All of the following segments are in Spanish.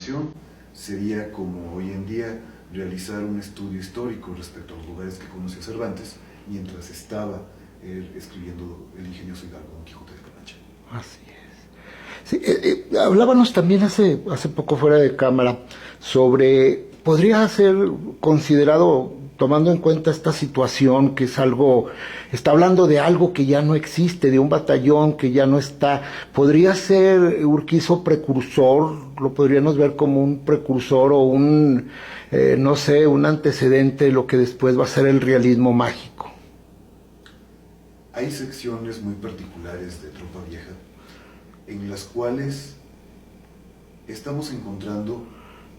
continuación sería, como hoy en día, realizar un estudio histórico respecto a los lugares que conoció Cervantes mientras estaba escribiendo el ingenioso hidalgo Don Quijote de la Mancha. Así es. Sí, hablábamos también hace poco fuera de cámara sobre, podría ser considerado, tomando en cuenta esta situación que es algo, está hablando de algo que ya no existe, de un batallón que ya no está, podría ser Urquizo precursor, lo podríamos ver como un precursor o un, no sé, un antecedente de lo que después va a ser el realismo mágico. Hay secciones muy particulares de Tropa Vieja en las cuales estamos encontrando,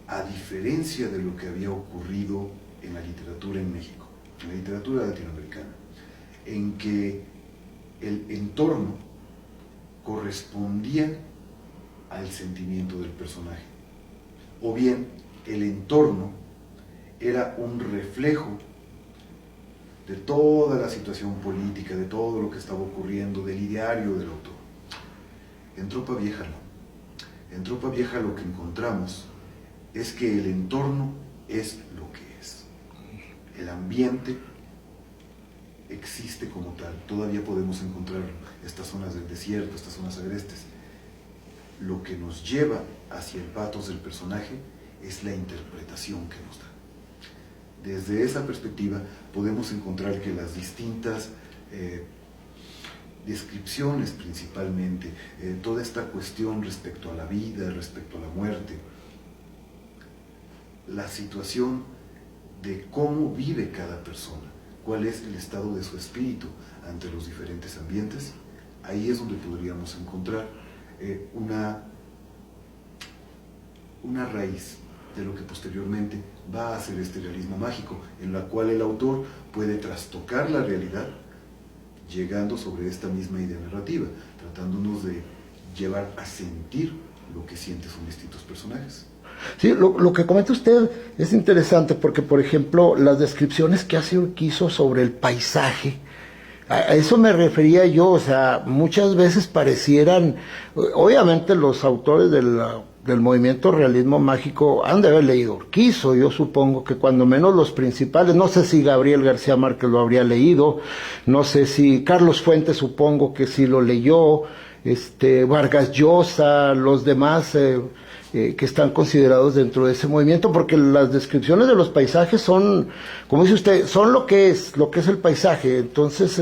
a diferencia de lo que había ocurrido en la literatura en México, en la literatura latinoamericana, en que el entorno correspondía al sentimiento del personaje, o bien el entorno era un reflejo de toda la situación política, de todo lo que estaba ocurriendo, del ideario del autor. En Tropa Vieja no. En Tropa Vieja lo que encontramos es que el entorno es lo que es. El ambiente existe como tal. Todavía podemos encontrar estas zonas del desierto, estas zonas agrestes. Lo que nos lleva hacia el pathos del personaje es la interpretación que nos da. Desde esa perspectiva podemos encontrar que las distintas descripciones principalmente, toda esta cuestión respecto a la vida, respecto a la muerte, la situación de cómo vive cada persona, cuál es el estado de su espíritu ante los diferentes ambientes, ahí es donde podríamos encontrar una raíz de lo que posteriormente va a ser este realismo mágico, en la cual el autor puede trastocar la realidad llegando sobre esta misma idea narrativa, tratándonos de llevar a sentir lo que sienten sus distintos personajes. Sí, lo que comenta usted es interesante porque, por ejemplo, las descripciones que hace Urquizo sobre el paisaje, a eso me refería yo, o sea, muchas veces parecieran, obviamente los autores del movimiento realismo mágico han de haber leído Urquizo, yo supongo que cuando menos los principales, no sé si Gabriel García Márquez lo habría leído, no sé si Carlos Fuentes supongo que sí lo leyó, Vargas Llosa, los demás que están considerados dentro de ese movimiento, porque las descripciones de los paisajes son, como dice usted, son lo que es el paisaje. Entonces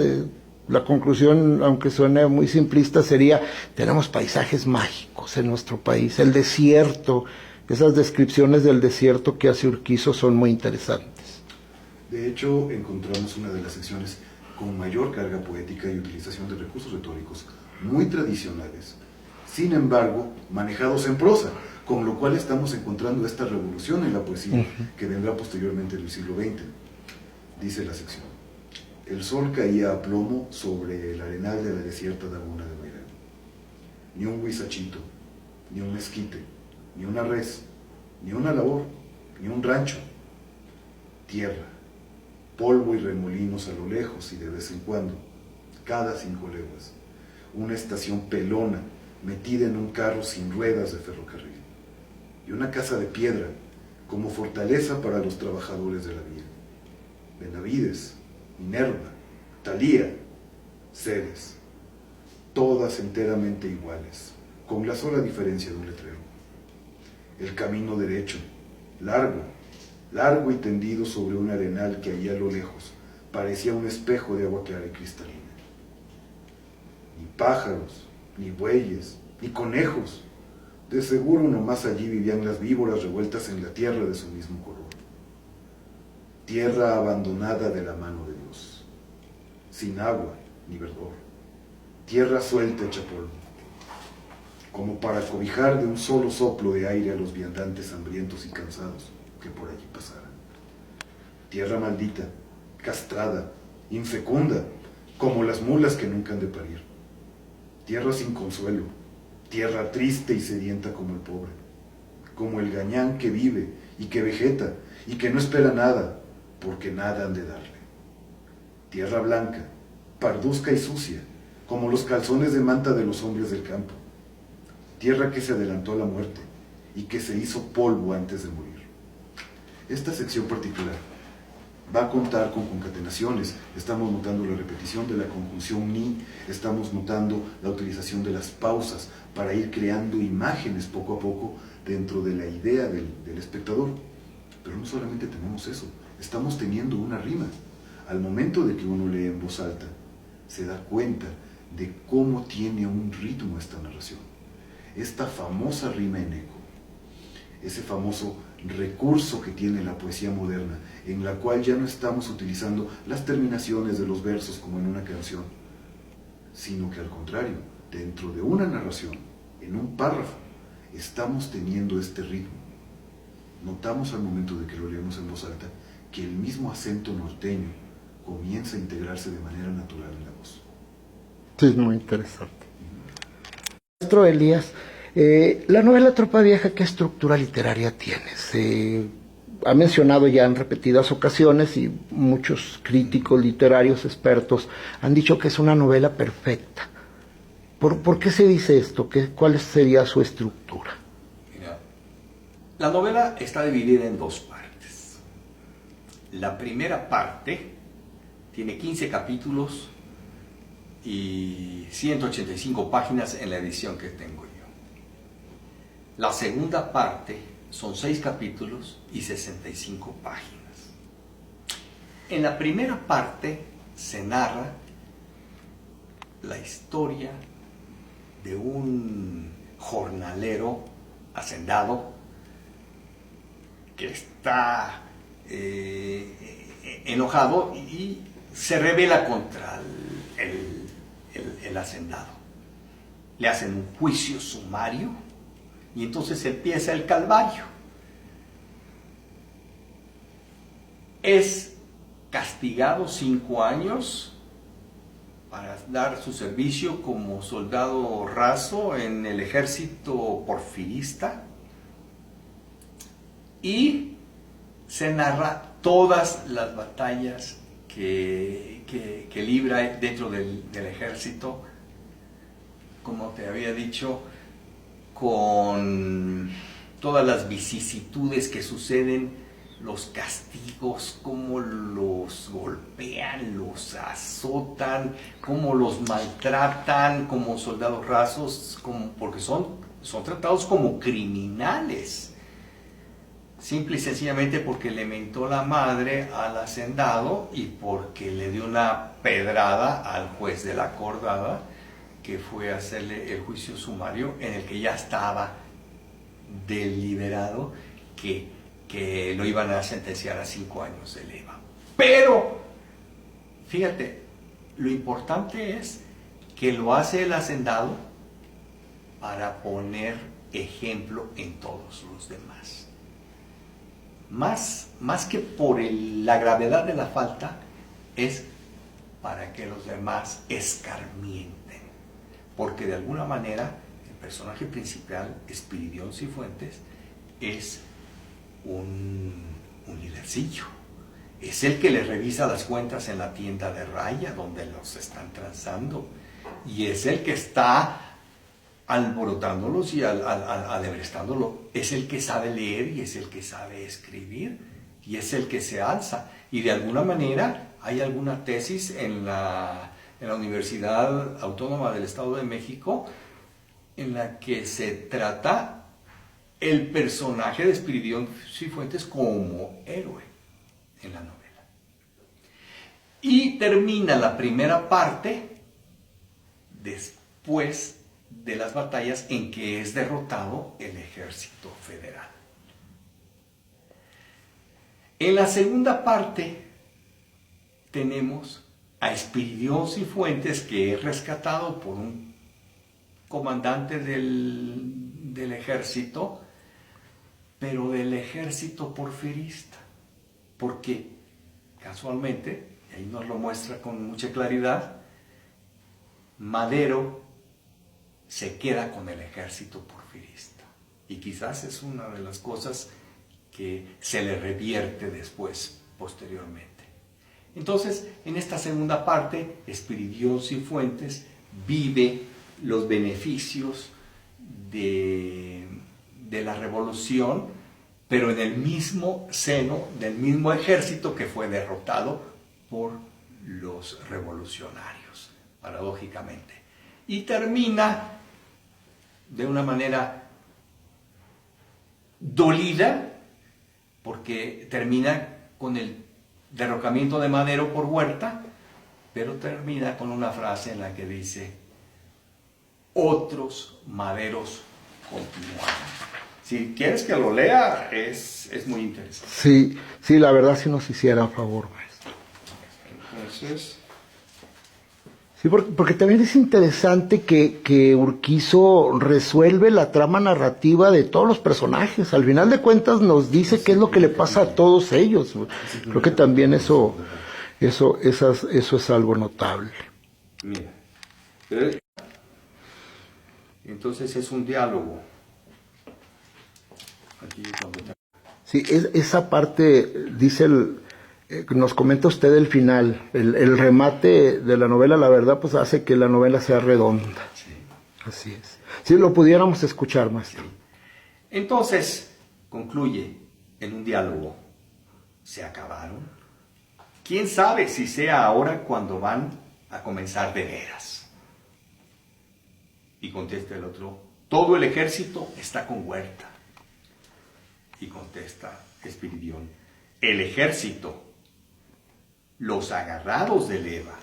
la conclusión, aunque suene muy simplista, sería: tenemos paisajes mágicos en nuestro país, el desierto, esas descripciones del desierto que hace Urquizo son muy interesantes. De hecho, encontramos una de las secciones con mayor carga poética y utilización de recursos retóricos muy tradicionales, sin embargo manejados en prosa, con lo cual estamos encontrando esta revolución en la poesía que vendrá posteriormente en el siglo XX. Dice la sección: el sol caía a plomo sobre el arenal de la desierta laguna de Bairán. Ni un huizachito, ni un mezquite, ni una res, ni una labor, ni un rancho. Tierra, polvo y remolinos a lo lejos y de vez en cuando, cada 5 leguas, una estación pelona metida en un carro sin ruedas de ferrocarril, y una casa de piedra como fortaleza para los trabajadores de la vía. Benavides, Minerva, Thalía, Ceres, todas enteramente iguales, con la sola diferencia de un letrero. El camino derecho, largo y tendido sobre un arenal que allá a lo lejos parecía un espejo de agua clara y cristalina. Ni pájaros, ni bueyes, ni conejos. De seguro nomás allí vivían las víboras revueltas en la tierra de su mismo color. Tierra abandonada de la mano de Dios, sin agua ni verdor. Tierra suelta hecha polvo, como para cobijar de un solo soplo de aire a los viandantes hambrientos y cansados que por allí pasaran. Tierra maldita, castrada, infecunda, como las mulas que nunca han de parir. Tierra sin consuelo, tierra triste y sedienta como el pobre, como el gañán que vive y que vegeta y que no espera nada, porque nada han de darle. Tierra blanca, parduzca y sucia, como los calzones de manta de los hombres del campo. Tierra que se adelantó a la muerte y que se hizo polvo antes de morir. Esta sección particular va a contar con concatenaciones. Estamos notando la repetición de la conjunción ni, estamos notando la utilización de las pausas para ir creando imágenes poco a poco dentro de la idea del espectador. Pero no solamente tenemos eso, estamos teniendo una rima. Al momento de que uno lee en voz alta, se da cuenta de cómo tiene un ritmo esta narración. Esta famosa rima en eco, ese famoso recurso que tiene la poesía moderna, en la cual ya no estamos utilizando las terminaciones de los versos como en una canción, sino que al contrario, dentro de una narración, en un párrafo, estamos teniendo este ritmo. Notamos al momento de que lo leemos en voz alta que el mismo acento norteño comienza a integrarse de manera natural en la voz. Sí, es muy interesante. Maestro Elías, la novela Tropa Vieja, ¿qué estructura literaria tiene? Se ha mencionado ya en repetidas ocasiones y muchos críticos literarios, expertos, han dicho que es una novela perfecta. ¿Por qué se dice esto? ¿Cuál sería su estructura? Mira, la novela está dividida en dos partes. La primera parte tiene 15 capítulos y 185 páginas en la edición que tengo yo. La segunda parte son 6 capítulos y 65 páginas. En la primera parte se narra la historia de un jornalero hacendado que está enojado y se rebela contra el hacendado. Le hacen un juicio sumario y entonces empieza el calvario. Es castigado 5 años para dar su servicio como soldado raso en el ejército porfirista, y se narra todas las batallas que libra dentro del ejército, como te había dicho, con todas las vicisitudes que suceden, los castigos, cómo los golpean, los azotan, cómo los maltratan como soldados rasos, porque son tratados como criminales, simple y sencillamente porque le mentó la madre al hacendado y porque le dio una pedrada al juez de la acordada, que fue a hacerle el juicio sumario, en el que ya estaba deliberado que lo iban a sentenciar a 5 años de leva. Pero, fíjate, lo importante es que lo hace el hacendado para poner ejemplo en todos los demás. Más que por la gravedad de la falta, es para que los demás escarmienten. Porque de alguna manera, el personaje principal, Espiridión Cifuentes, es un lidercillo. Es el que le revisa las cuentas en la tienda de raya donde los están transando, y es el que está alborotándolos y alebrestándolos. Es el que sabe leer y es el que sabe escribir y es el que se alza. Y de alguna manera hay alguna tesis en la Universidad Autónoma del Estado de México en la que se trata el personaje de Espiridión Cifuentes como héroe en la novela. Y termina la primera parte después de las batallas en que es derrotado el ejército federal. En la segunda parte tenemos a Espiridión Cifuentes, que es rescatado por un comandante del ejército, pero del ejército porfirista, porque casualmente, y ahí nos lo muestra con mucha claridad, Madero se queda con el ejército porfirista, y quizás es una de las cosas que se le revierte después, posteriormente. Entonces, en esta segunda parte, Espiridión Cifuentes vive los beneficios de de la revolución, pero en el mismo seno del mismo ejército que fue derrotado por los revolucionarios, paradójicamente. Y termina de una manera dolida, porque termina con el derrocamiento de Madero por Huerta, pero termina con una frase en la que dice: otros Maderos continuaron. Si quieres que lo lea, es muy interesante. Sí, sí, la verdad sí nos hiciera favor, maestro. Entonces, Sí, porque también es interesante que Urquizo resuelve la trama narrativa de todos los personajes. Al final de cuentas nos dice qué es lo que le pasa a todos ellos. Creo que también eso es algo notable. mira, entonces es un diálogo. Aquí cuando Sí, esa parte, nos comenta usted el final, el remate de la novela, la verdad, pues hace que la novela sea redonda. sí. Así es. Si lo pudiéramos escuchar, maestro. Entonces, concluye en un diálogo: ¿se acabaron? ¿Quién sabe si sea ahora cuando van a comenzar de veras? Y contesta el otro: todo el ejército está con Huerta. Y contesta Espiridión: el ejército, los agarrados de Leva,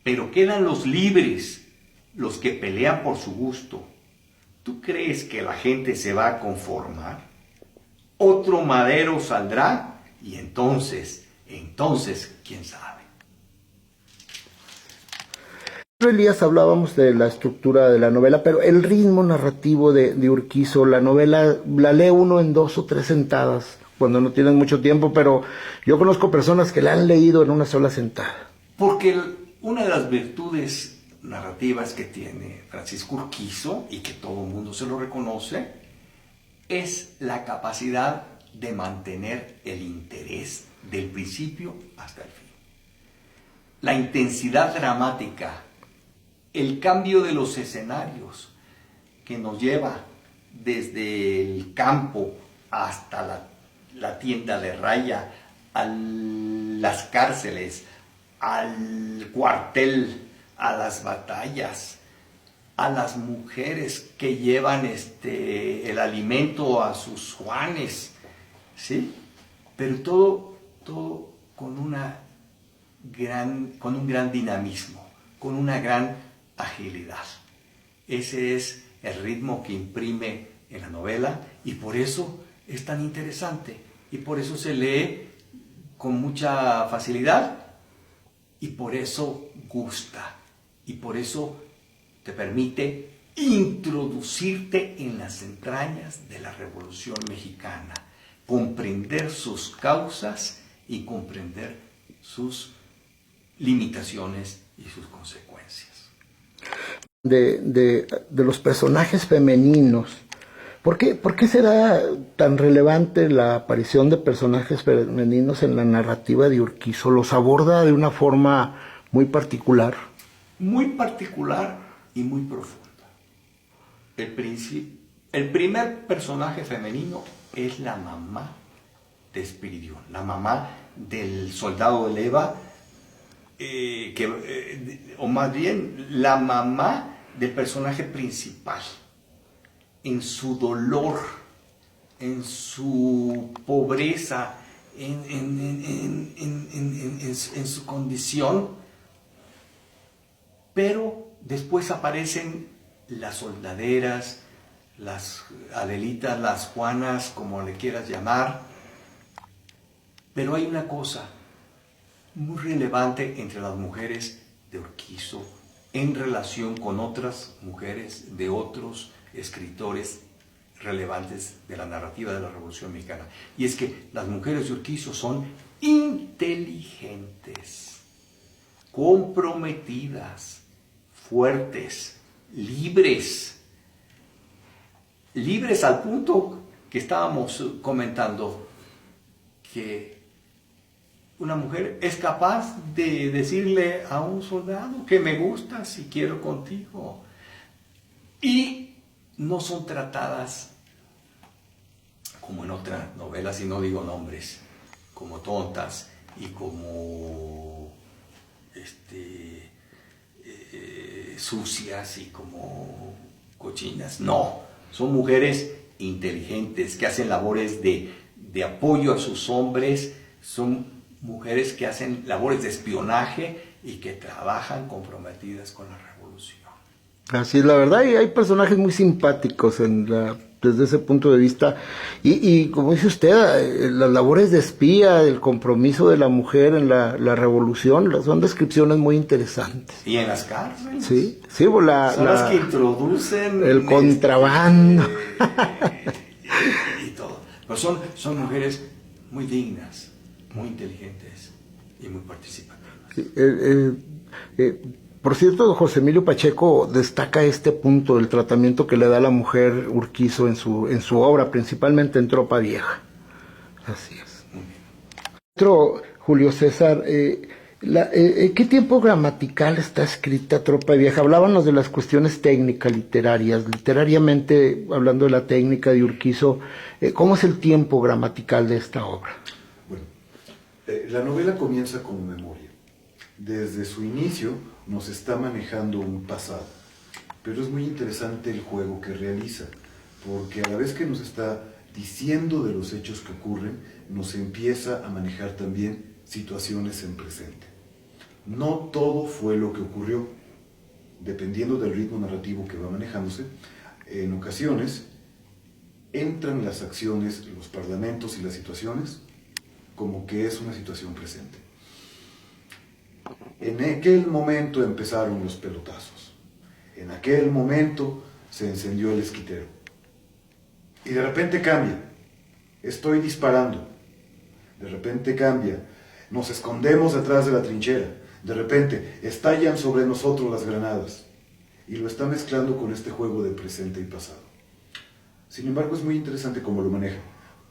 pero quedan los libres, los que pelean por su gusto. ¿Tú crees que la gente se va a conformar? Otro Madero saldrá y entonces, ¿quién sabe? Elías, hablábamos de la estructura de la novela, pero el ritmo narrativo de Urquizo, la novela la lee uno en 2 o 3 sentadas, cuando no tienen mucho tiempo, pero yo conozco personas que la han leído en una sola sentada. Porque una de las virtudes narrativas que tiene Francisco Urquizo, y que todo el mundo se lo reconoce, es la capacidad de mantener el interés del principio hasta el fin. La intensidad dramática, el cambio de los escenarios que nos lleva desde el campo hasta la tienda de raya, a las cárceles, al cuartel, a las batallas, a las mujeres que llevan el alimento a sus Juanes, ¿sí? Pero todo con un gran dinamismo, con una gran agilidad. Ese es el ritmo que imprime en la novela, y por eso es tan interesante, y por eso se lee con mucha facilidad, y por eso gusta, y por eso te permite introducirte en las entrañas de la Revolución Mexicana, comprender sus causas y comprender sus limitaciones y sus consecuencias. De los personajes femeninos, ¿por qué será tan relevante la aparición de personajes femeninos en la narrativa de Urquizo? ¿Los aborda de una forma muy particular? Muy particular y muy profunda. El primer personaje femenino es la mamá de Espiridión, la mamá del soldado de Leva, o más bien la mamá del personaje principal, en su dolor, en su pobreza, en su condición. Pero después aparecen las soldaderas, las Adelitas, las Juanas, como le quieras llamar. Pero hay una cosa muy relevante entre las mujeres de Urquizo en relación con otras mujeres de otros escritores relevantes de la narrativa de la Revolución Mexicana. Y es que las mujeres de Urquizo son inteligentes, comprometidas, fuertes, libres al punto que estábamos comentando, que una mujer es capaz de decirle a un soldado que me gustas y quiero contigo, y no son tratadas como en otras novelas, y no digo nombres, como tontas y como sucias y como cochinas. No, son mujeres inteligentes que hacen labores de apoyo a sus hombres, son mujeres que hacen labores de espionaje y que trabajan comprometidas con la revolución. Así es, la verdad, y hay personajes muy simpáticos desde ese punto de vista. Y como dice usted, las labores de espía, el compromiso de la mujer en la revolución, son descripciones muy interesantes. Y en las cárceles. Sí, son las que introducen el contrabando. Y todo. Pero son mujeres muy dignas, muy inteligentes y muy participativas. Sí, por cierto, José Emilio Pacheco destaca este punto del tratamiento que le da a la mujer Urquizo en su obra, principalmente en Tropa Vieja. Así es. Maestro Julio César, ¿qué tiempo gramatical está escrita Tropa Vieja? Hablábamos de las cuestiones técnicas literarias. Literariamente, hablando de la técnica de Urquizo, ¿cómo es el tiempo gramatical de esta obra? Bueno, la novela comienza como memoria. Desde su inicio nos está manejando un pasado, pero es muy interesante el juego que realiza, porque a la vez que nos está diciendo de los hechos que ocurren, nos empieza a manejar también situaciones en presente. No todo fue lo que ocurrió, dependiendo del ritmo narrativo que va manejándose. En ocasiones entran las acciones, los parlamentos y las situaciones como que es una situación presente. En aquel momento empezaron los pelotazos. En aquel momento se encendió el esquitero. Y de repente cambia. Estoy disparando. De repente cambia. Nos escondemos detrás de la trinchera. De repente estallan sobre nosotros las granadas. Y lo está mezclando con este juego de presente y pasado. Sin embargo, es muy interesante cómo lo maneja,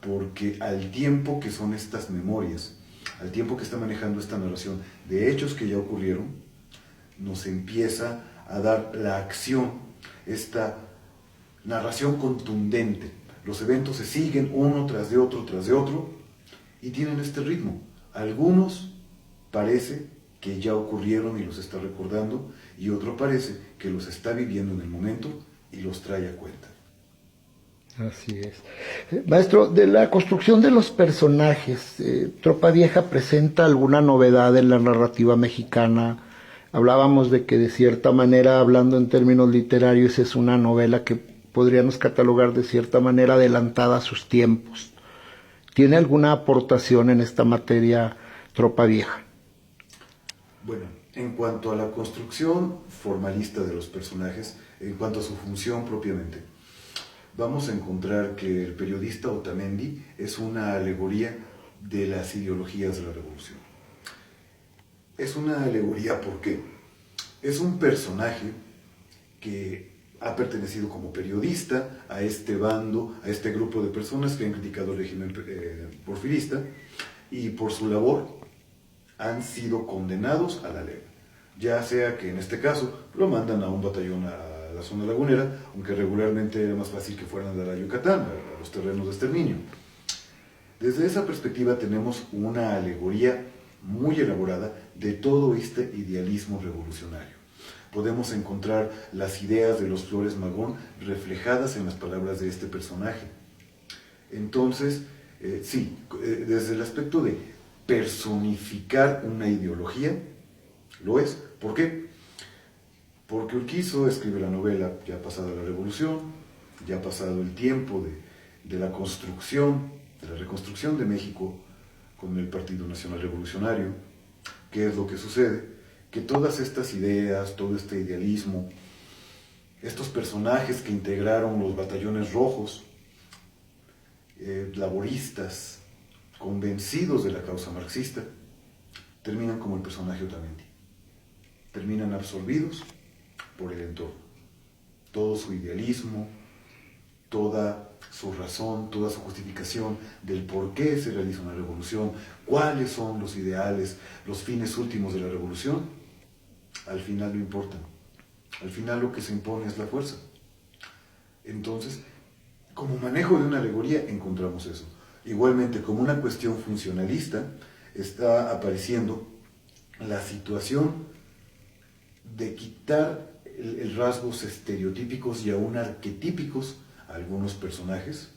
porque al tiempo que son estas memorias, al tiempo que está manejando esta narración de hechos que ya ocurrieron, nos empieza a dar la acción, esta narración contundente. Los eventos se siguen uno tras de otro, y tienen este ritmo. Algunos parece que ya ocurrieron y los está recordando, y otro parece que los está viviendo en el momento y los trae a cuenta. Así es. Maestro, de la construcción de los personajes, Tropa Vieja presenta alguna novedad en la narrativa mexicana. Hablábamos de que de cierta manera, hablando en términos literarios, es una novela que podríamos catalogar de cierta manera adelantada a sus tiempos. ¿Tiene alguna aportación en esta materia Tropa Vieja? Bueno, en cuanto a la construcción formalista de los personajes, en cuanto a su función propiamente, vamos a encontrar que el periodista Otamendi es una alegoría de las ideologías de la revolución. Es una alegoría porque es un personaje que ha pertenecido como periodista a este bando, a este grupo de personas que han criticado el régimen porfirista, y por su labor han sido condenados a la ley. Ya sea que en este caso lo mandan a un batallón a la zona lagunera, aunque regularmente era más fácil que fueran a la Yucatán, a los terrenos de exterminio. Desde esa perspectiva tenemos una alegoría muy elaborada de todo este idealismo revolucionario. Podemos encontrar las ideas de los Flores Magón reflejadas en las palabras de este personaje. Entonces, sí, desde el aspecto de personificar una ideología, lo es. ¿Por qué? Porque Urquizo escribe la novela ya pasada la revolución, ya pasado el tiempo de la construcción, de la reconstrucción de México con el Partido Nacional Revolucionario. ¿Qué es lo que sucede? Que todas estas ideas, todo este idealismo, estos personajes que integraron los batallones rojos, laboristas, convencidos de la causa marxista, terminan como el personaje Otamendi. Terminan absorbidos por el entorno. Todo su idealismo, toda su razón, toda su justificación del por qué se realiza una revolución, cuáles son los ideales, los fines últimos de la revolución, al final no importan. Al final lo que se impone es la fuerza. Entonces, Como manejo de una alegoría encontramos eso. Igualmente, como una cuestión funcionalista, está apareciendo la situación de quitar el rasgos estereotípicos y aún arquetípicos a algunos personajes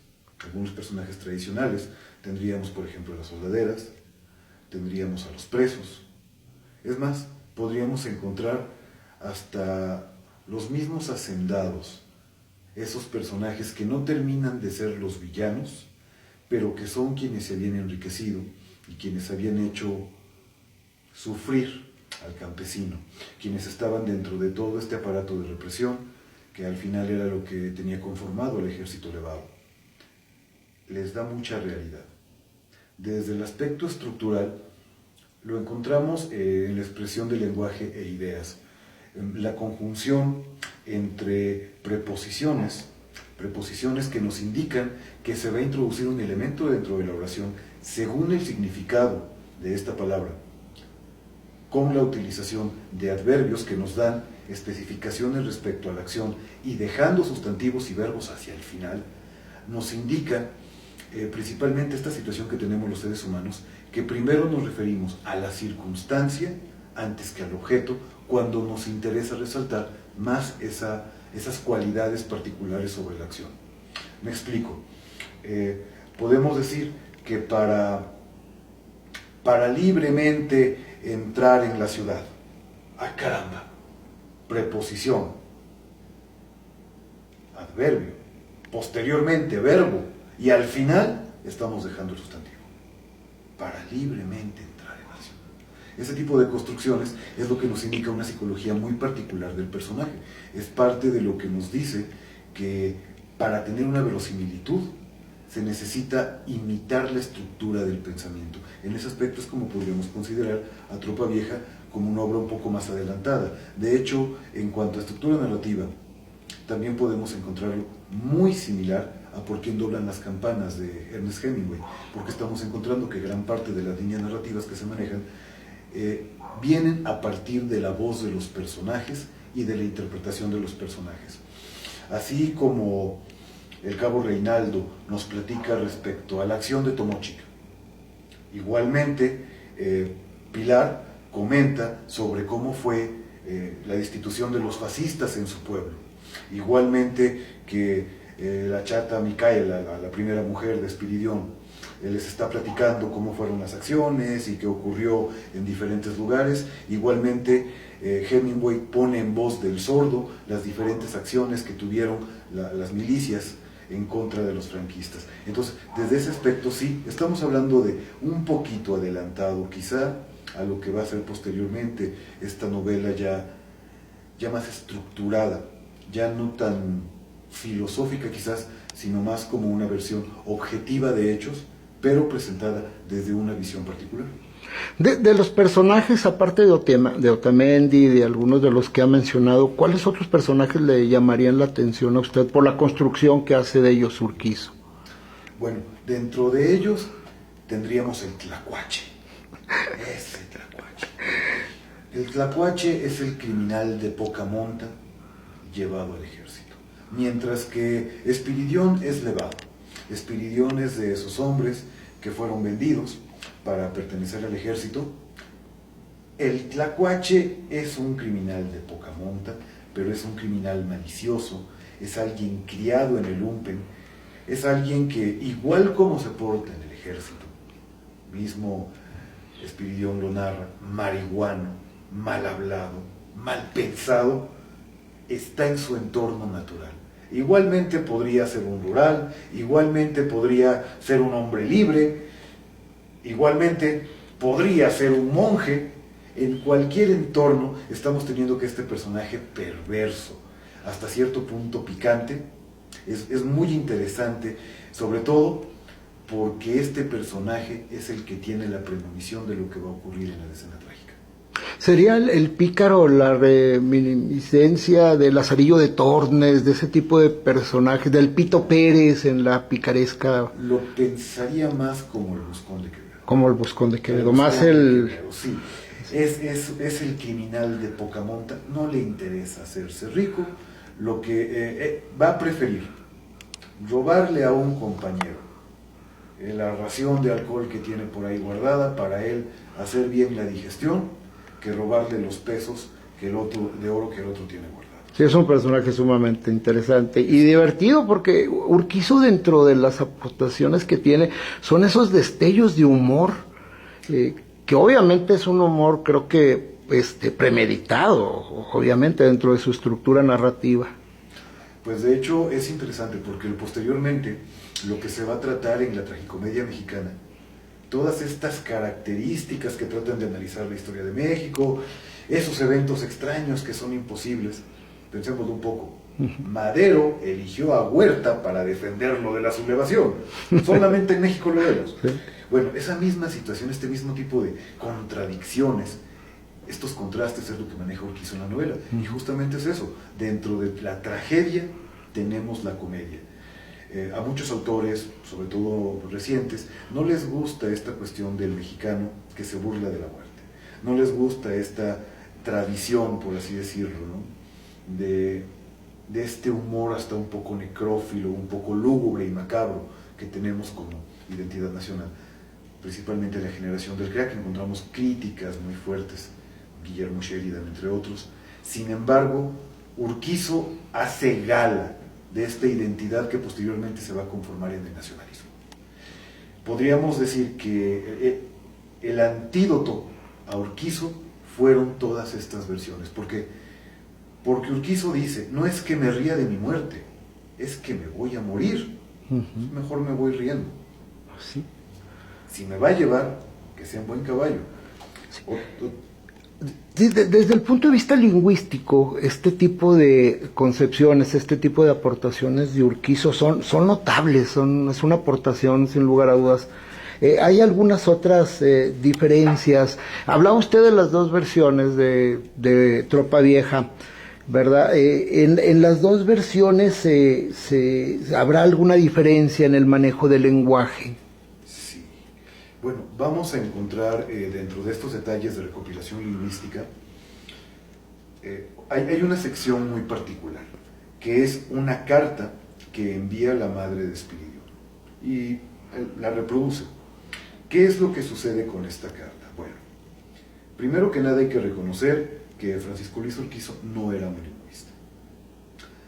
tradicionales. Tendríamos, por ejemplo, a las soldaderas, tendríamos a los presos. Es más, podríamos encontrar hasta los mismos hacendados, esos personajes que no terminan de ser los villanos, pero que son quienes se habían enriquecido y quienes habían hecho sufrir al campesino, quienes estaban dentro de todo este aparato de represión que al final era lo que tenía conformado el ejército levado. Les da mucha realidad. Desde el aspecto estructural lo encontramos en la expresión de lenguaje e ideas, la conjunción entre preposiciones que nos indican que se va a introducir un elemento dentro de la oración según el significado de esta palabra, con la utilización de adverbios que nos dan especificaciones respecto a la acción y dejando sustantivos y verbos hacia el final, nos indica principalmente esta situación que tenemos los seres humanos, que primero nos referimos a la circunstancia antes que al objeto, cuando nos interesa resaltar más esas cualidades particulares sobre la acción. Me explico. Podemos decir que para libremente entrar en la ciudad, ¡ah, caramba! Preposición, adverbio, posteriormente verbo, y al final estamos dejando el sustantivo. Para libremente entrar en la ciudad. Ese tipo de construcciones es lo que nos indica una psicología muy particular del personaje. Es parte de lo que nos dice que para tener una verosimilitud se necesita imitar la estructura del pensamiento. En ese aspecto es como podríamos considerar a Tropa Vieja como una obra un poco más adelantada. De hecho, en cuanto a estructura narrativa, también podemos encontrarlo muy similar a Por quién doblan las campanas de Ernest Hemingway, porque estamos encontrando que gran parte de las líneas narrativas que se manejan vienen a partir de la voz de los personajes y de la interpretación de los personajes. Así como el cabo Reinaldo nos platica respecto a la acción de Tomochica. Igualmente, Pilar comenta sobre cómo fue la destitución de los fascistas en su pueblo. Igualmente que la chata Micaela, la primera mujer de Espiridión, les está platicando cómo fueron las acciones y qué ocurrió en diferentes lugares. Igualmente, Hemingway pone en voz del sordo las diferentes acciones que tuvieron las milicias en contra de los franquistas. Entonces, desde ese aspecto sí, estamos hablando de un poquito adelantado quizá a lo que va a ser posteriormente esta novela ya más estructurada, ya no tan filosófica quizás, sino más como una versión objetiva de hechos, pero presentada desde una visión particular. De los personajes, aparte de Otamendi, de algunos de los que ha mencionado, ¿cuáles otros personajes le llamarían la atención a usted por la construcción que hace de ellos Urquizo? Bueno, dentro de ellos tendríamos el tlacuache. Ese tlacuache. El tlacuache es el criminal de poca monta llevado al ejército, mientras que Espiridión es levado. Espiridión es de esos hombres que fueron vendidos para pertenecer al ejército. El tlacuache es un criminal de poca monta, pero es un criminal malicioso, es alguien criado en el lumpen, es alguien que, igual como se porta en el ejército, mismo Espiridión lo narra, marihuano, mal hablado, mal pensado, está en su entorno natural. Igualmente podría ser un rural, igualmente podría ser un hombre libre, igualmente podría ser un monje. En cualquier entorno estamos teniendo que este personaje perverso, hasta cierto punto picante, es muy interesante, sobre todo porque este personaje es el que tiene la premonición de lo que va a ocurrir en la escena trágica. ¿Sería el pícaro la reminiscencia de Lazarillo de Tornes, de ese tipo de personajes, del Pito Pérez en la picaresca? Lo pensaría más como el Buscón de Quevedo. Como el Buscón de Quevedo, más el... Quevedo, sí. Es el criminal de poca monta, no le interesa hacerse rico, lo que va a preferir robarle a un compañero la ración de alcohol que tiene por ahí guardada para él hacer bien la digestión, que robarle los pesos de oro que el otro tiene guardado. Sí, es un personaje sumamente interesante y divertido, porque Urquizo, dentro de las aportaciones que tiene, son esos destellos de humor, que obviamente es un humor, creo que premeditado, obviamente, dentro de su estructura narrativa. Pues de hecho es interesante porque posteriormente lo que se va a tratar en la tragicomedia mexicana, todas estas características que tratan de analizar la historia de México, esos eventos extraños que son imposibles. Pensemos un poco. Madero eligió a Huerta para defenderlo de la sublevación. Solamente en México lo vemos. Bueno, esa misma situación, este mismo tipo de contradicciones, estos contrastes es lo que maneja Urquizo en la novela. Y justamente es eso. Dentro de la tragedia tenemos la comedia. A muchos autores, sobre todo recientes, no les gusta esta cuestión del mexicano que se burla de la muerte. No les gusta esta tradición, por así decirlo, ¿no? de este humor hasta un poco necrófilo, un poco lúgubre y macabro que tenemos como identidad nacional. Principalmente en la generación del crack encontramos críticas muy fuertes, Guillermo Sheridan entre otros. Sin embargo, Urquizo hace gala de esta identidad que posteriormente se va a conformar en el nacionalismo. Podríamos decir que el antídoto a Urquizo fueron todas estas versiones, porque Urquizo dice, no es que me ría de mi muerte, es que me voy a morir. Mejor me voy riendo. Sí. Si me va a llevar, que sea un buen caballo. Sí. Desde el punto de vista lingüístico, este tipo de concepciones, este tipo de aportaciones de Urquizo son notables, es una aportación sin lugar a dudas. Hay algunas otras diferencias. Hablaba usted de las dos versiones de Tropa Vieja, ¿verdad? En las dos versiones ¿habrá alguna diferencia en el manejo del lenguaje? Sí. Bueno, vamos a encontrar dentro de estos detalles de recopilación lingüística, hay una sección muy particular, que es una carta que envía la madre de Espiridión y la reproduce. ¿Qué es lo que sucede con esta carta? Bueno, primero que nada hay que reconocer que Francisco Luis Urquizo no era un lingüista.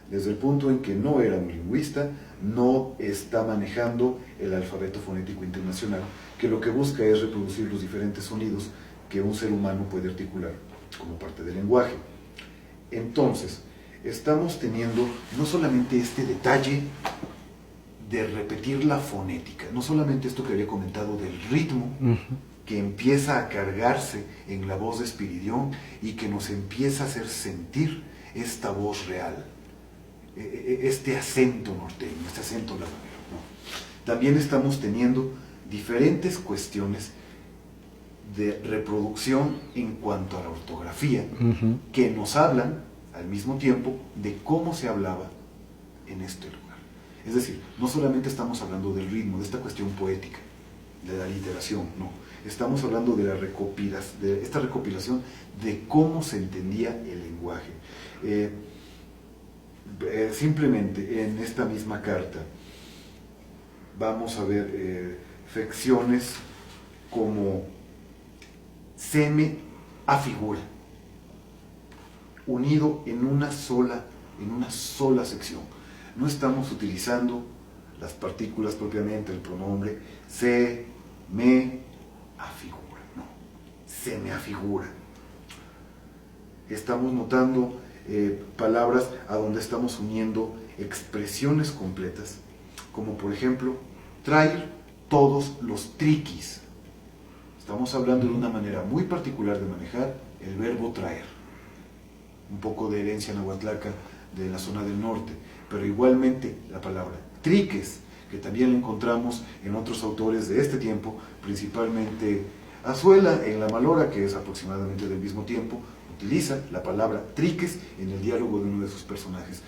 Desde el punto en que no era un lingüista, no está manejando el alfabeto fonético internacional, que lo que busca es reproducir los diferentes sonidos que un ser humano puede articular como parte del lenguaje. Entonces, estamos teniendo no solamente este detalle de repetir la fonética, no solamente esto que había comentado del ritmo, que empieza a cargarse en la voz de Espiridión y que nos empieza a hacer sentir esta voz real, este acento norteño, este acento lagunero, ¿no? También estamos teniendo diferentes cuestiones de reproducción en cuanto a la ortografía, que nos hablan al mismo tiempo de cómo se hablaba en este lugar. Es decir, no solamente estamos hablando del ritmo, de esta cuestión poética, de la literación, no. Estamos hablando de esta recopilación de cómo se entendía el lenguaje. Simplemente en esta misma carta vamos a ver flexiones como se me afigura, unido en una sola sección. No estamos utilizando las partículas propiamente, el pronombre se me afigura, no, se me afigura. Estamos notando palabras a donde estamos uniendo expresiones completas, como por ejemplo, traer todos los triquis. Estamos hablando de una manera muy particular de manejar el verbo traer, un poco de herencia nahuatlaca de la zona del norte, pero igualmente la palabra triques, que también la encontramos en otros autores de este tiempo, principalmente Azuela en La Malora, que es aproximadamente del mismo tiempo, utiliza la palabra triques en el diálogo de uno de sus personajes.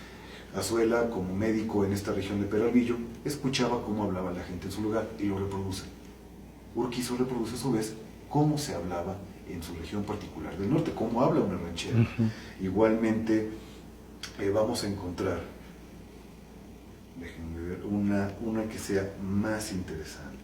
Azuela, como médico en esta región de Peralvillo, escuchaba cómo hablaba la gente en su lugar y lo reproduce. Urquizo reproduce a su vez cómo se hablaba en su región particular del norte, cómo habla una ranchera. Igualmente vamos a encontrar déjenme ver, una que sea más interesante.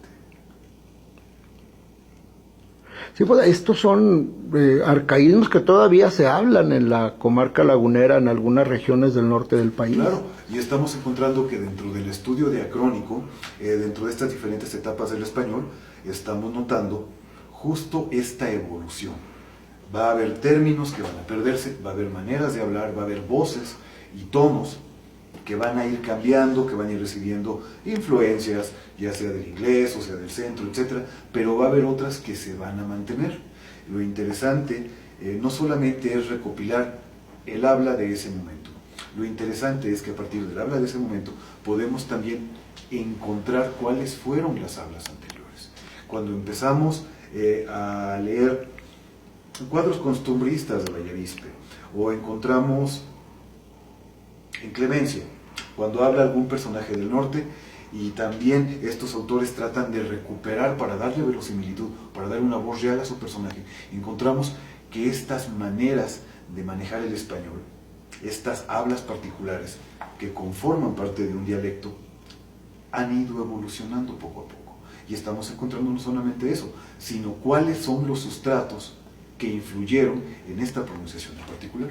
Sí, pues estos son arcaísmos que todavía se hablan en la comarca lagunera, en algunas regiones del norte del país. Claro, y estamos encontrando que dentro del estudio diacrónico, dentro de estas diferentes etapas del español, estamos notando justo esta evolución. Va a haber términos que van a perderse, va a haber maneras de hablar, va a haber voces y tonos que van a ir cambiando, que van a ir recibiendo influencias, ya sea del inglés o sea del centro, etc. Pero va a haber otras que se van a mantener. Lo interesante no solamente es recopilar el habla de ese momento. Lo interesante es que a partir del habla de ese momento podemos también encontrar cuáles fueron las hablas anteriores. Cuando empezamos a leer cuadros costumbristas de Vallavispe, o encontramos en Clemencia, cuando habla algún personaje del norte, y también estos autores tratan de recuperar para darle verosimilitud, para darle una voz real a su personaje, encontramos que estas maneras de manejar el español, estas hablas particulares que conforman parte de un dialecto, han ido evolucionando poco a poco. Y estamos encontrando no solamente eso, sino cuáles son los sustratos que influyeron en esta pronunciación en particular.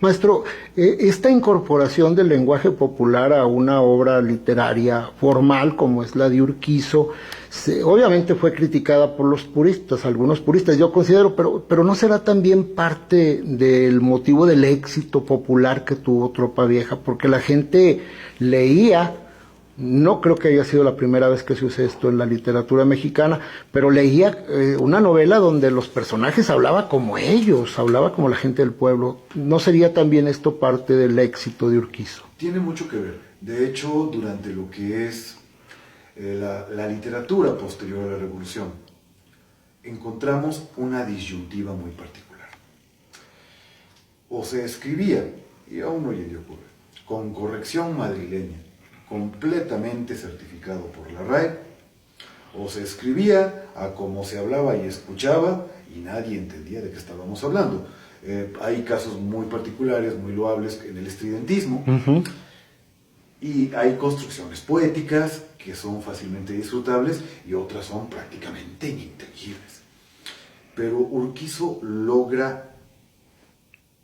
Maestro, esta incorporación del lenguaje popular a una obra literaria formal como es la de Urquizo, obviamente fue criticada por los puristas, algunos puristas, yo considero, pero ¿no será también parte del motivo del éxito popular que tuvo Tropa Vieja? Porque la gente leía. No creo que haya sido la primera vez que se use esto en la literatura mexicana, pero leía una novela donde los personajes hablaban como ellos, hablaba como la gente del pueblo. ¿No sería también esto parte del éxito de Urquizo? Tiene mucho que ver. De hecho, durante lo que es la literatura posterior a la Revolución, encontramos una disyuntiva muy particular. O se escribía, y aún hoy en día ocurre, con corrección madrileña, completamente certificado por la RAE, o se escribía a como se hablaba y escuchaba y nadie entendía de qué estábamos hablando. Hay casos muy particulares, muy loables en el estridentismo, y hay construcciones poéticas que son fácilmente disfrutables y otras son prácticamente ininteligibles. Pero Urquizo logra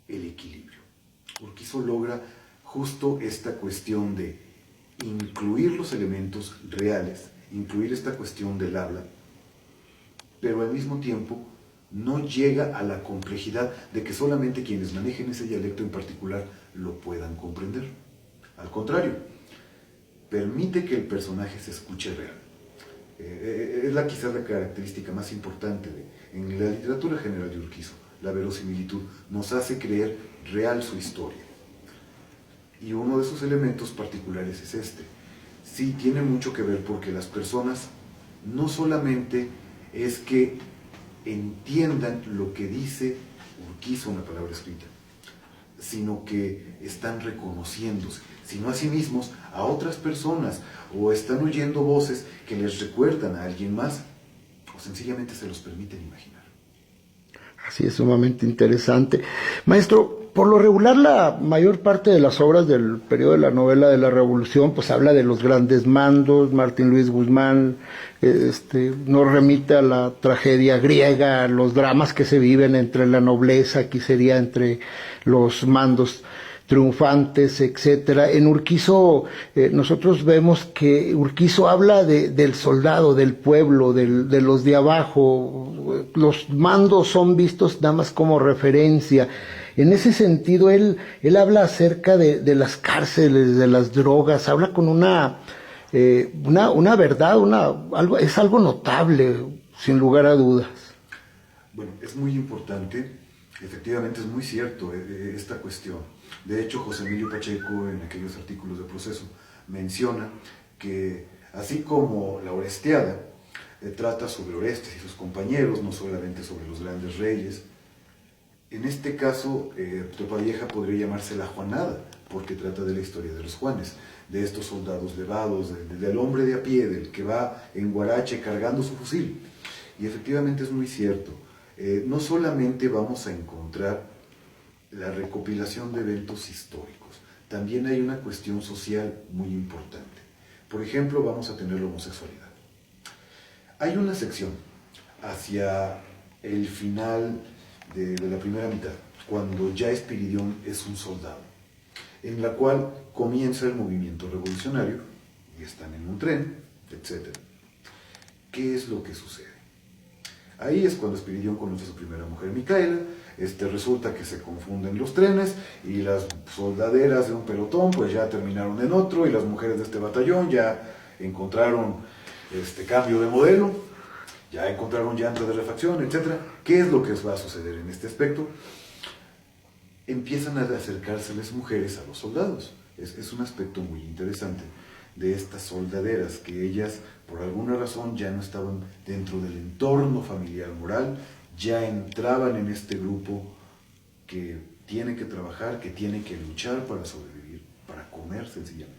el equilibrio. Urquizo logra justo esta cuestión de incluir los elementos reales, incluir esta cuestión del habla, pero al mismo tiempo no llega a la complejidad de que solamente quienes manejen ese dialecto en particular lo puedan comprender. Al contrario, permite que el personaje se escuche real. Es quizás la característica más importante en la literatura general de Urquizo, la verosimilitud. Nos hace creer real su historia. Y uno de esos elementos particulares es este. Sí, tiene mucho que ver porque las personas no solamente es que entiendan lo que dice Urquizo, una palabra escrita, sino que están reconociéndose, sino a sí mismos, a otras personas, o están oyendo voces que les recuerdan a alguien más, o sencillamente se los permiten imaginar. Así es, sumamente interesante. Maestro, por lo regular la mayor parte de las obras del periodo de la novela de la Revolución pues habla de los grandes mandos. Martín Luis Guzmán nos remite a la tragedia griega, a los dramas que se viven entre la nobleza, aquí sería entre los mandos triunfantes, etcétera. En Urquizo nosotros vemos que Urquizo habla del soldado, del pueblo, de los de abajo. Los mandos son vistos nada más como referencia. En ese sentido, él habla acerca de las cárceles, de las drogas, habla con una verdad, es algo notable, sin lugar a dudas. Bueno, es muy importante, efectivamente es muy cierto esta cuestión. De hecho, José Emilio Pacheco, en aquellos artículos de Proceso, menciona que así como la Orestiada trata sobre Orestes y sus compañeros, no solamente sobre los grandes reyes, en este caso, Tropa Vieja podría llamarse La Juanada, porque trata de la historia de los Juanes, de estos soldados levados, del hombre de a pie, del que va en guarache cargando su fusil. Y efectivamente es muy cierto. No solamente vamos a encontrar la recopilación de eventos históricos, también hay una cuestión social muy importante. Por ejemplo, vamos a tener la homosexualidad. Hay una sección hacia el final de la primera mitad, cuando ya Espiridión es un soldado, en la cual comienza el movimiento revolucionario, y están en un tren, etc. ¿Qué es lo que sucede? Ahí es cuando Espiridión conoce a su primera mujer, Micaela. Resulta que se confunden los trenes y las soldaderas de un pelotón pues ya terminaron en otro, y las mujeres de este batallón ya encontraron cambio de modelo, ya encontraron llantas de refacción, etc. ¿Qué es lo que va a suceder en este aspecto? Empiezan a acercárseles mujeres a los soldados. Es un aspecto muy interesante de estas soldaderas, que ellas por alguna razón ya no estaban dentro del entorno familiar moral, ya entraban en este grupo que tiene que trabajar, que tiene que luchar para sobrevivir, para comer sencillamente.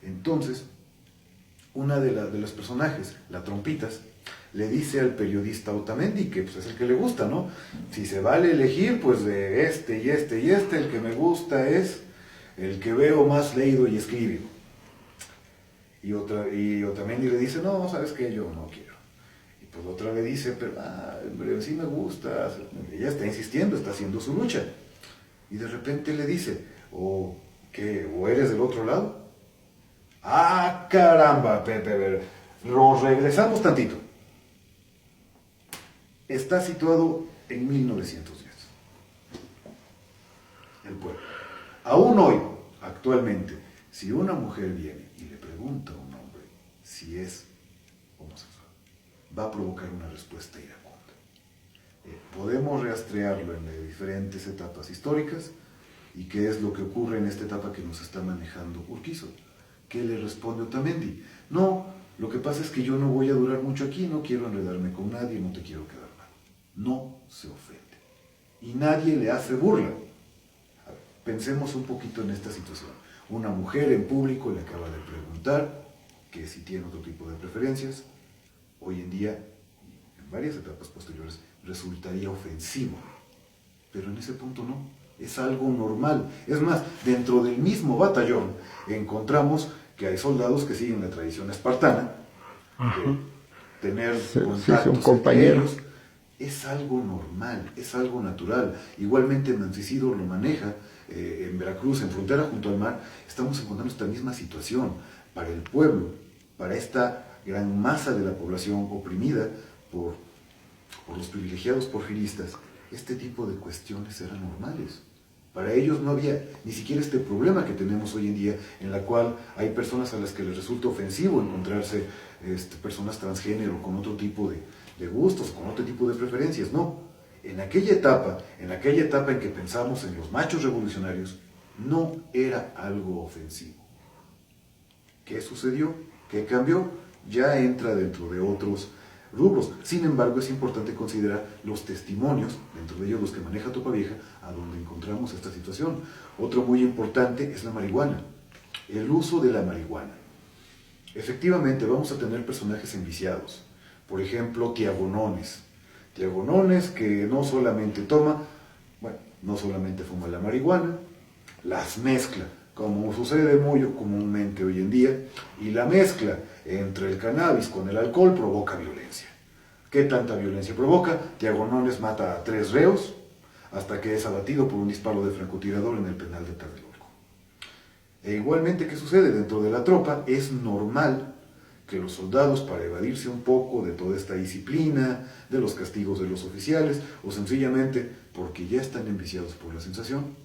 Entonces, una de los personajes, la Trompitas, le dice al periodista Otamendi, que pues, es el que le gusta, ¿no? Si se vale elegir, pues de este y este y este, el que me gusta es el que veo más leído y escribido. Y Otamendi le dice, no, ¿sabes qué? Yo no quiero. Y pues otra le dice, pero sí me gusta. Ella está insistiendo, está haciendo su lucha. Y de repente le dice, ¿o eres del otro lado? ¡Ah, caramba, Pepe! Nos regresamos tantito. Está situado en 1910. El pueblo. Aún hoy, actualmente, si una mujer viene y le pregunta a un hombre si es homosexual, va a provocar una respuesta iracunda. Podemos rastrearlo en diferentes etapas históricas. ¿Y qué es lo que ocurre en esta etapa que nos está manejando Urquizo? ¿Qué le responde Otamendi? No, lo que pasa es que yo no voy a durar mucho aquí, no quiero enredarme con nadie, no te quiero quedar mal. No se ofende. Y nadie le hace burla. Pensemos un poquito en esta situación. Una mujer en público le acaba de preguntar que si tiene otro tipo de preferencias. Hoy en día, en varias etapas posteriores, resultaría ofensivo. Pero en ese punto no. Es algo normal. Es más, dentro del mismo batallón encontramos que hay soldados que siguen la tradición espartana, que tener contactos un compañero. entre ellos es algo normal, es algo natural. Igualmente Mancisidor lo maneja en Veracruz, en frontera junto al mar. Estamos encontrando esta misma situación para el pueblo, para esta gran masa de la población oprimida por los privilegiados porfiristas. Este tipo de cuestiones eran normales. Para ellos no había ni siquiera este problema que tenemos hoy en día, en la cual hay personas a las que les resulta ofensivo encontrarse personas transgénero con otro tipo de gustos, con otro tipo de preferencias. No, en aquella etapa en que pensamos en los machos revolucionarios, no era algo ofensivo. ¿Qué sucedió? ¿Qué cambió? Ya entra dentro de otros rubros. Sin embargo, es importante considerar los testimonios, dentro de ellos los que maneja Topavieja, a donde encontramos esta situación. Otro muy importante es la marihuana, el uso de la marihuana. Efectivamente, vamos a tener personajes enviciados. Por ejemplo, Tiagonones. Tiagonones que no solamente no solamente fuma la marihuana, las mezcla, como sucede muy comúnmente hoy en día, y la mezcla entre el cannabis con el alcohol provoca violencia. ¿Qué tanta violencia provoca? Tiagonones mata a 3 reos hasta que es abatido por un disparo de francotirador en el penal de Tlatelolco. E igualmente, ¿qué sucede? Dentro de la tropa es normal que los soldados, para evadirse un poco de toda esta disciplina, de los castigos de los oficiales, o sencillamente porque ya están enviciados por la sensación,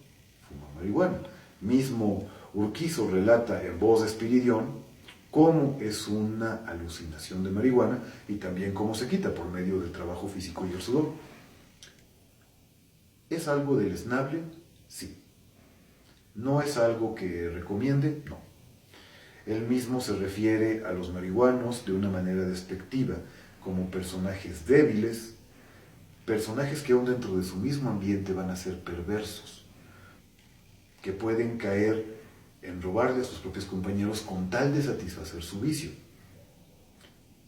fuman marihuana. Mismo Urquizo relata en voz de Espiridión cómo es una alucinación de marihuana y también cómo se quita por medio del trabajo físico y el sudor. ¿Es algo deleznable? Sí. ¿No es algo que recomiende? No. Él mismo se refiere a los marihuanos de una manera despectiva, como personajes débiles, personajes que aún dentro de su mismo ambiente van a ser perversos, que pueden caer en robarle a sus propios compañeros con tal de satisfacer su vicio.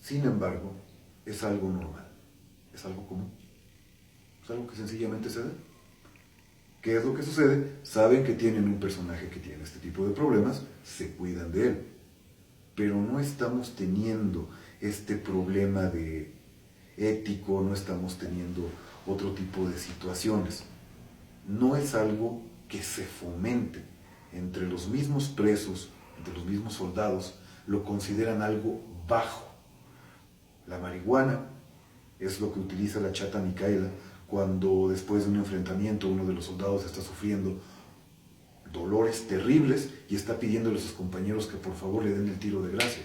Sin embargo, es algo normal, es algo común, es algo que sencillamente se da. ¿Qué es lo que sucede? Saben que tienen un personaje que tiene este tipo de problemas, se cuidan de él. Pero no estamos teniendo este problema de ético, no estamos teniendo otro tipo de situaciones. No es algo que se fomente entre los mismos presos, entre los mismos soldados, lo consideran algo bajo. La marihuana es lo que utiliza la chata Micaela cuando después de un enfrentamiento uno de los soldados está sufriendo dolores terribles y está pidiéndole a sus compañeros que por favor le den el tiro de gracia.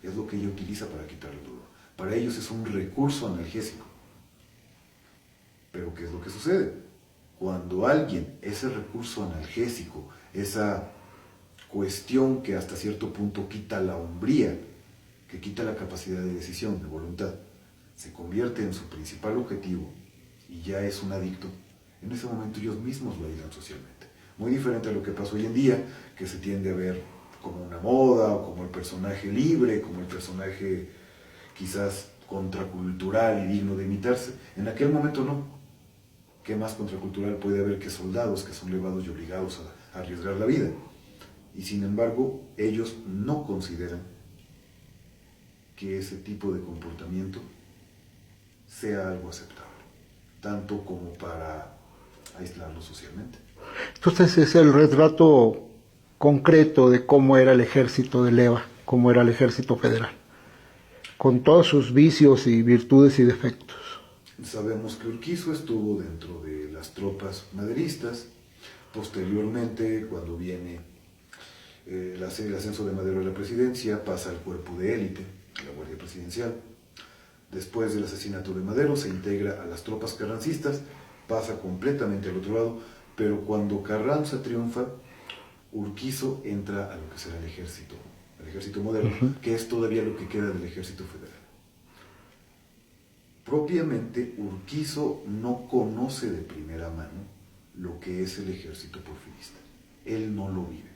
Es lo que ella utiliza para quitar el dolor. Para ellos es un recurso analgésico. Pero ¿qué es lo que sucede? Cuando alguien, ese recurso analgésico, esa cuestión que hasta cierto punto quita la hombría, que quita la capacidad de decisión, de voluntad, se convierte en su principal objetivo y ya es un adicto, en ese momento ellos mismos lo aíslan socialmente. Muy diferente a lo que pasa hoy en día, que se tiende a ver como una moda, o como el personaje libre, como el personaje quizás contracultural y digno de imitarse. En aquel momento no. ¿Qué más contracultural puede haber que soldados que son llevados y obligados a arriesgar la vida? Y sin embargo, ellos no consideran que ese tipo de comportamiento sea algo aceptable, tanto como para aislarlo socialmente. Entonces es el retrato concreto de cómo era el ejército de Leva, cómo era el ejército federal, con todos sus vicios y virtudes y defectos. Sabemos que Urquizo estuvo dentro de las tropas maderistas. Posteriormente, cuando viene el ascenso de Madero a la presidencia, pasa al cuerpo de élite, a la Guardia Presidencial. Después del asesinato de Madero, se integra a las tropas carrancistas, pasa completamente al otro lado, pero cuando Carranza triunfa, Urquizo entra a lo que será el ejército moderno, que es todavía lo que queda del ejército federal. Propiamente, Urquizo no conoce de primera mano lo que es el ejército porfirista. Él no lo vive.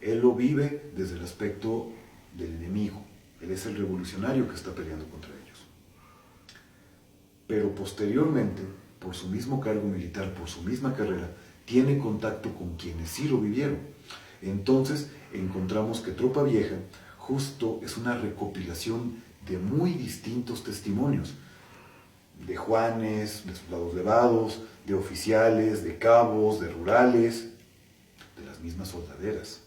Él lo vive desde el aspecto del enemigo. Él es el revolucionario que está peleando contra ellos. Pero posteriormente, por su mismo cargo militar, por su misma carrera, tiene contacto con quienes sí lo vivieron. Entonces encontramos que Tropa Vieja justo es una recopilación de muy distintos testimonios, de Juanes, de soldados levados, de oficiales, de cabos, de rurales, de las mismas soldaderas.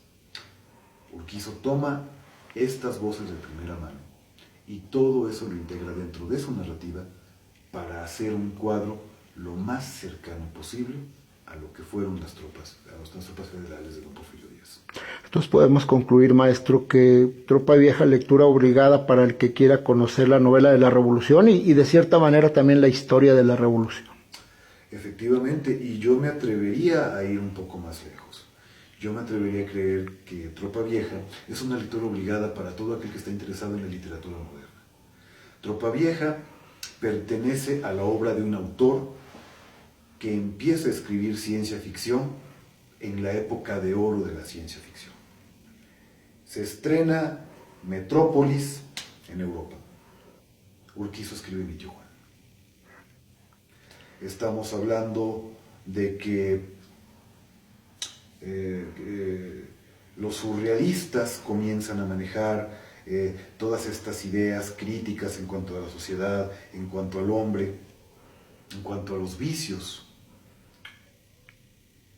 Urquizo toma estas voces de primera mano y todo eso lo integra dentro de su narrativa para hacer un cuadro lo más cercano posible a lo que fueron las tropas federales de don Porfirio Díaz. Entonces podemos concluir, maestro, que Tropa Vieja, lectura obligada para el que quiera conocer la novela de la Revolución y de cierta manera también la historia de la Revolución. Efectivamente, y yo me atrevería a ir un poco más lejos. Yo me atrevería a creer que Tropa Vieja es una lectura obligada para todo aquel que está interesado en la literatura moderna. Tropa Vieja pertenece a la obra de un autor que empieza a escribir ciencia ficción en la época de oro de la ciencia ficción. Se estrena Metrópolis en Europa. Urquizo escribe Mi Tío Juan. Estamos hablando de que los surrealistas comienzan a manejar todas estas ideas críticas en cuanto a la sociedad, en cuanto al hombre, en cuanto a los vicios.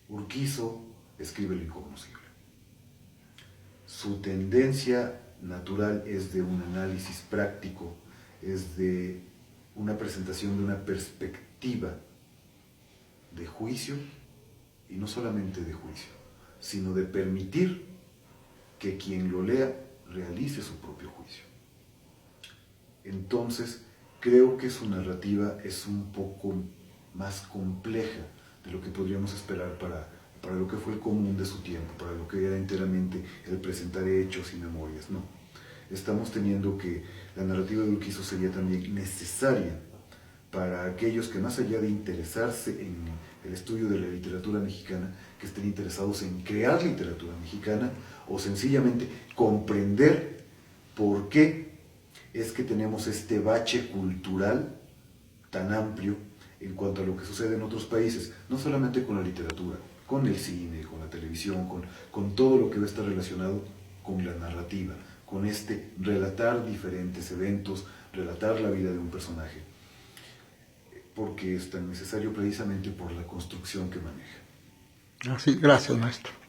Urquizo escribe Lo Incognoscible. Su tendencia natural es de un análisis práctico, es de una presentación de una perspectiva de juicio, y no solamente de juicio, sino de permitir que quien lo lea realice su propio juicio. Entonces, creo que su narrativa es un poco más compleja de lo que podríamos esperar para lo que fue el común de su tiempo, para lo que era enteramente el presentar hechos y memorias. No, estamos teniendo que la narrativa de Urquizo sería también necesaria para aquellos que, más allá de interesarse en el estudio de la literatura mexicana, que estén interesados en crear literatura mexicana o sencillamente comprender por qué es que tenemos este bache cultural tan amplio en cuanto a lo que sucede en otros países, no solamente con la literatura, con el cine, con la televisión, con todo lo que va a estar relacionado con la narrativa, con este relatar diferentes eventos, relatar la vida de un personaje, porque es tan necesario precisamente por la construcción que maneja. Así, gracias, maestro.